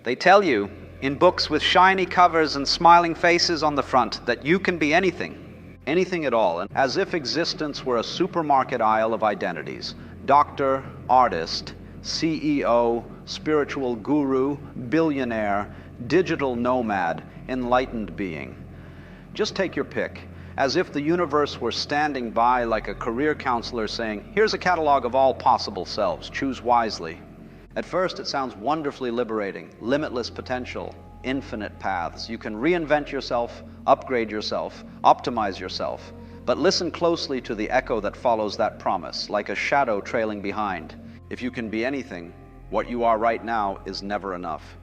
They tell you, in books with shiny covers and smiling faces on the front, that you can be anything, anything at all, and as if existence were a supermarket aisle of identities. Doctor, artist, CEO, spiritual guru, billionaire, digital nomad, enlightened being. Just take your pick, as if the universe were standing by like a career counselor saying, here's a catalog of all possible selves, choose wisely. At first it sounds wonderfully liberating, limitless potential, infinite paths. You can reinvent yourself, upgrade yourself, optimize yourself. But listen closely to the echo that follows that promise, like a shadow trailing behind. If you can be anything, what you are right now is never enough.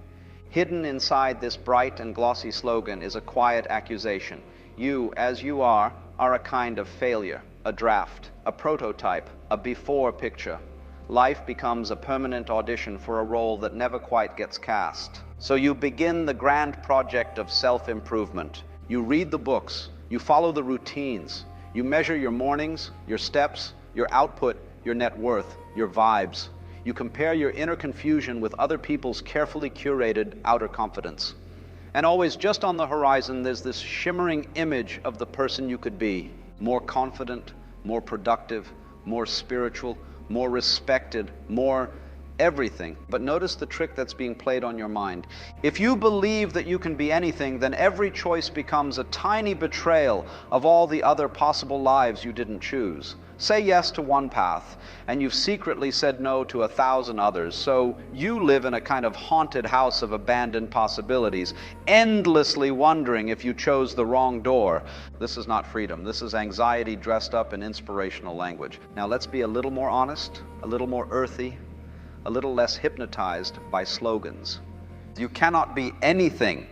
Hidden inside this bright and glossy slogan is a quiet accusation. You, as you are a kind of failure, a draft, a prototype, a before picture. Life becomes a permanent audition for a role that never quite gets cast. So you begin the grand project of self-improvement. You read the books, you follow the routines, you measure your mornings, your steps, your output, your net worth, your vibes. You compare your inner confusion with other people's carefully curated outer confidence. And always just on the horizon, there's this shimmering image of the person you could be. More confident, more productive, more spiritual, more respected, more everything. But notice the trick that's being played on your mind. If you believe that you can be anything, then every choice becomes a tiny betrayal of all the other possible lives you didn't choose. Say yes to one path, and you've secretly said no to 1,000 others. So you live in a kind of haunted house of abandoned possibilities, endlessly wondering if you chose the wrong door. This is not freedom. This is anxiety dressed up in inspirational language. Now let's be a little more honest, a little more earthy, a little less hypnotized by slogans. You cannot be anything.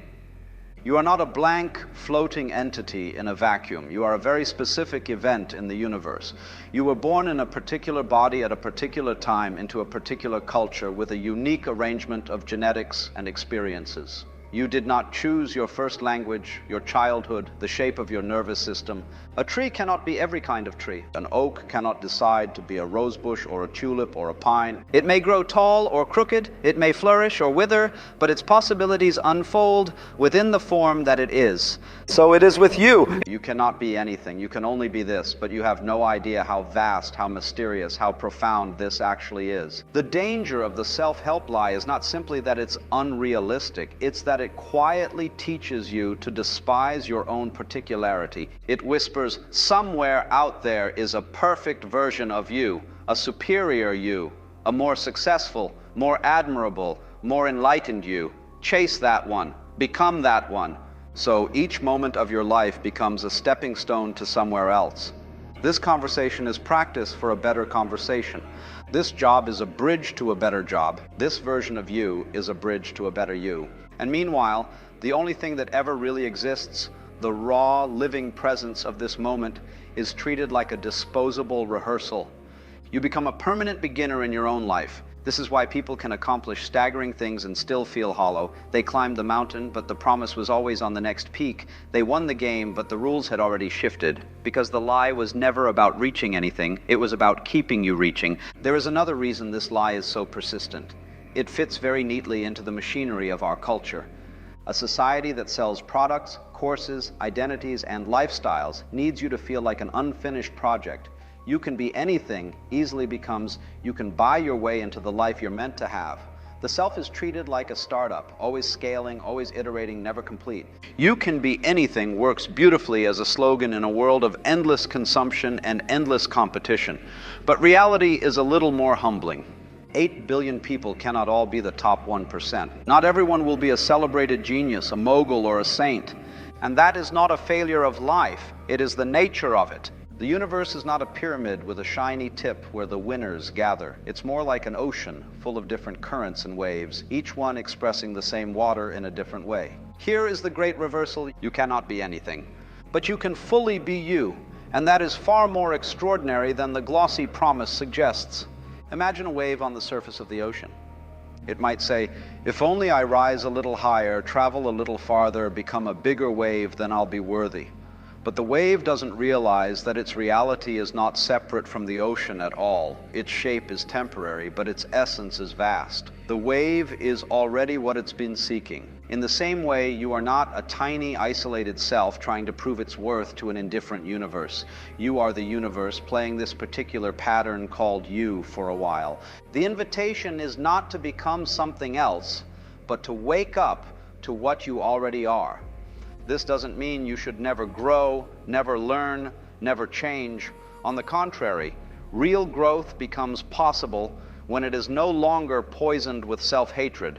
You are not a blank, floating entity in a vacuum. You are a very specific event in the universe. You were born in a particular body at a particular time into a particular culture with a unique arrangement of genetics and experiences. You did not choose your first language, your childhood, the shape of your nervous system. A tree cannot be every kind of tree. An oak cannot decide to be a rosebush or a tulip or a pine. It may grow tall or crooked, it may flourish or wither, but its possibilities unfold within the form that it is. So it is with you. You cannot be anything. You can only be this, but you have no idea how vast, how mysterious, how profound this actually is. The danger of the self-help lie is not simply that it's unrealistic, it's that it quietly teaches you to despise your own particularity. It whispers, somewhere out there is a perfect version of you, a superior you, a more successful, more admirable, more enlightened you. Chase that one, become that one. So each moment of your life becomes a stepping stone to somewhere else. This conversation is practice for a better conversation. This job is a bridge to a better job. This version of you is a bridge to a better you. And meanwhile, the only thing that ever really exists, the raw, living presence of this moment, is treated like a disposable rehearsal. You become a permanent beginner in your own life. This is why people can accomplish staggering things and still feel hollow. They climbed the mountain, but the promise was always on the next peak. They won the game, but the rules had already shifted. Because the lie was never about reaching anything, it was about keeping you reaching. There is another reason this lie is so persistent. It fits very neatly into the machinery of our culture. A society that sells products, courses, identities, and lifestyles needs you to feel like an unfinished project. You can be anything easily becomes you can buy your way into the life you're meant to have. The self is treated like a startup, always scaling, always iterating, never complete. You can be anything works beautifully as a slogan in a world of endless consumption and endless competition. But reality is a little more humbling. 8 billion people cannot all be the top 1%. Not everyone will be a celebrated genius, a mogul, or a saint. And that is not a failure of life, it is the nature of it. The universe is not a pyramid with a shiny tip where the winners gather. It's more like an ocean full of different currents and waves, each one expressing the same water in a different way. Here is the great reversal. You cannot be anything, but you can fully be you, and that is far more extraordinary than the glossy promise suggests. Imagine a wave on the surface of the ocean. It might say, if only I rise a little higher, travel a little farther, become a bigger wave, then I'll be worthy. But the wave doesn't realize that its reality is not separate from the ocean at all. Its shape is temporary, but its essence is vast. The wave is already what it's been seeking. In the same way, you are not a tiny, isolated self trying to prove its worth to an indifferent universe. You are the universe playing this particular pattern called you for a while. The invitation is not to become something else, but to wake up to what you already are. This doesn't mean you should never grow, never learn, never change. On the contrary, real growth becomes possible when it is no longer poisoned with self-hatred.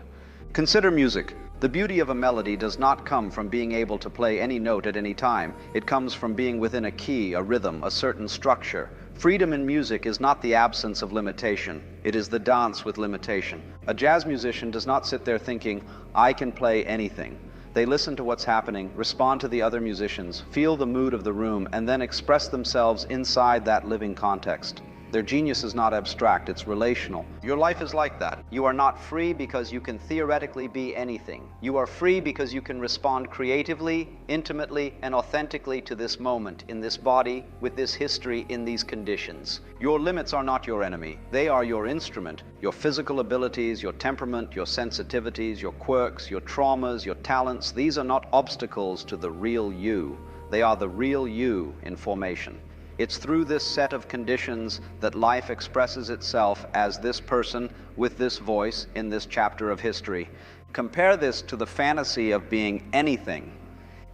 Consider music. The beauty of a melody does not come from being able to play any note at any time. It comes from being within a key, a rhythm, a certain structure. Freedom in music is not the absence of limitation. It is the dance with limitation. A jazz musician does not sit there thinking, I can play anything. They listen to what's happening, respond to the other musicians, feel the mood of the room, and then express themselves inside that living context. Their genius is not abstract, it's relational. Your life is like that. You are not free because you can theoretically be anything. You are free because you can respond creatively, intimately, and authentically to this moment, in this body, with this history, in these conditions. Your limits are not your enemy. They are your instrument. Your physical abilities, your temperament, your sensitivities, your quirks, your traumas, your talents, these are not obstacles to the real you. They are the real you in formation. It's through this set of conditions that life expresses itself as this person with this voice in this chapter of history. Compare this to the fantasy of being anything.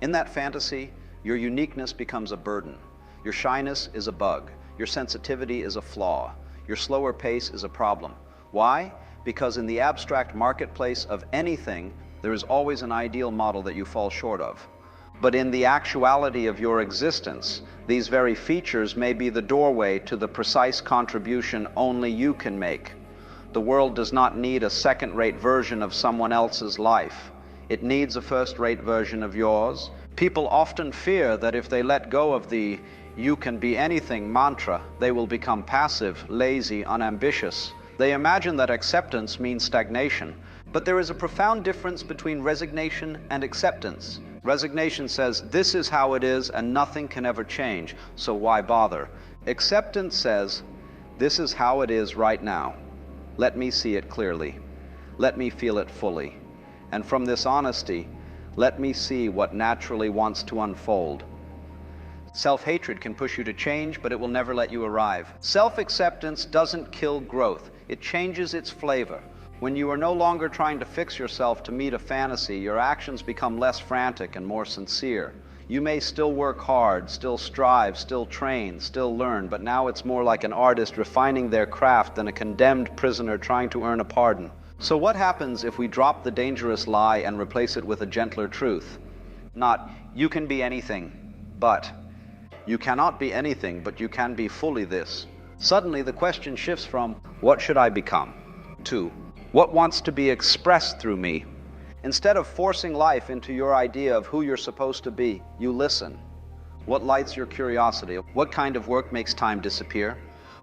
In that fantasy, your uniqueness becomes a burden. Your shyness is a bug. Your sensitivity is a flaw. Your slower pace is a problem. Why? Because in the abstract marketplace of anything, there is always an ideal model that you fall short of. But in the actuality of your existence, these very features may be the doorway to the precise contribution only you can make. The world does not need a second-rate version of someone else's life. It needs a first-rate version of yours. People often fear that if they let go of the "you can be anything" mantra, they will become passive, lazy, unambitious. They imagine that acceptance means stagnation. But there is a profound difference between resignation and acceptance. Resignation says, this is how it is and nothing can ever change, so why bother? Acceptance says, this is how it is right now. Let me see it clearly. Let me feel it fully. And from this honesty, let me see what naturally wants to unfold. Self-hatred can push you to change, but it will never let you arrive. Self-acceptance doesn't kill growth. It changes its flavor. When you are no longer trying to fix yourself to meet a fantasy, your actions become less frantic and more sincere. You may still work hard, still strive, still train, still learn, but now it's more like an artist refining their craft than a condemned prisoner trying to earn a pardon. So what happens if we drop the dangerous lie and replace it with a gentler truth? Not, you can be anything, but you cannot be anything, but you can be fully this. Suddenly the question shifts from, what should I become? To, what wants to be expressed through me? Instead of forcing life into your idea of who you're supposed to be, you listen. What lights your curiosity? What kind of work makes time disappear?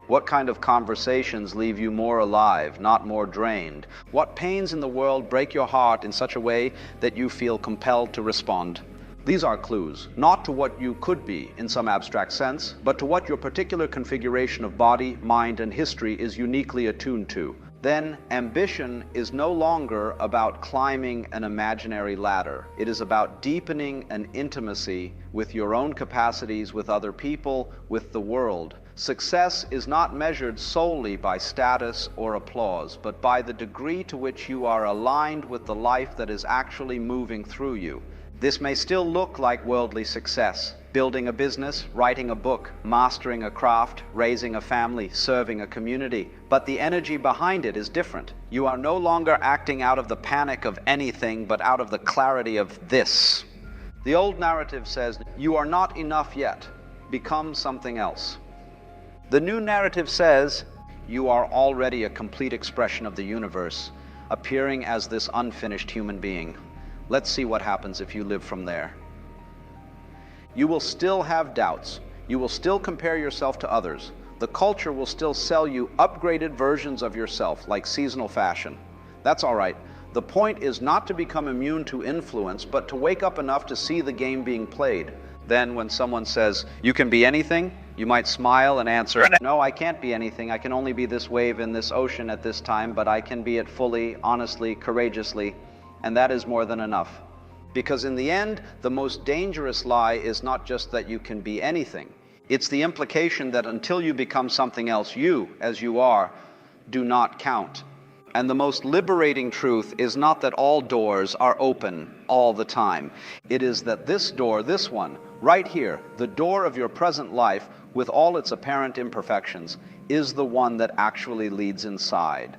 What kind of conversations leave you more alive, not more drained? What pains in the world break your heart in such a way that you feel compelled to respond? These are clues, not to what you could be in some abstract sense, but to what your particular configuration of body, mind, and history is uniquely attuned to. Then ambition is no longer about climbing an imaginary ladder. It is about deepening an intimacy with your own capacities, with other people, with the world. Success is not measured solely by status or applause, but by the degree to which you are aligned with the life that is actually moving through you. This may still look like worldly success. Building a business, writing a book, mastering a craft, raising a family, serving a community. But the energy behind it is different. You are no longer acting out of the panic of anything, but out of the clarity of this. The old narrative says, you are not enough yet. Become something else. The new narrative says, you are already a complete expression of the universe, appearing as this unfinished human being. Let's see what happens if you live from there. You will still have doubts. You will still compare yourself to others. The culture will still sell you upgraded versions of yourself, like seasonal fashion. That's all right. The point is not to become immune to influence, but to wake up enough to see the game being played. Then when someone says, you can be anything, you might smile and answer, no, I can't be anything. I can only be this wave in this ocean at this time, but I can be it fully, honestly, courageously, and that is more than enough. Because in the end, the most dangerous lie is not just that you can be anything. It's the implication that until you become something else, you, as you are, do not count. And the most liberating truth is not that all doors are open all the time. It is that this door, this one, right here, the door of your present life, with all its apparent imperfections, is the one that actually leads inside.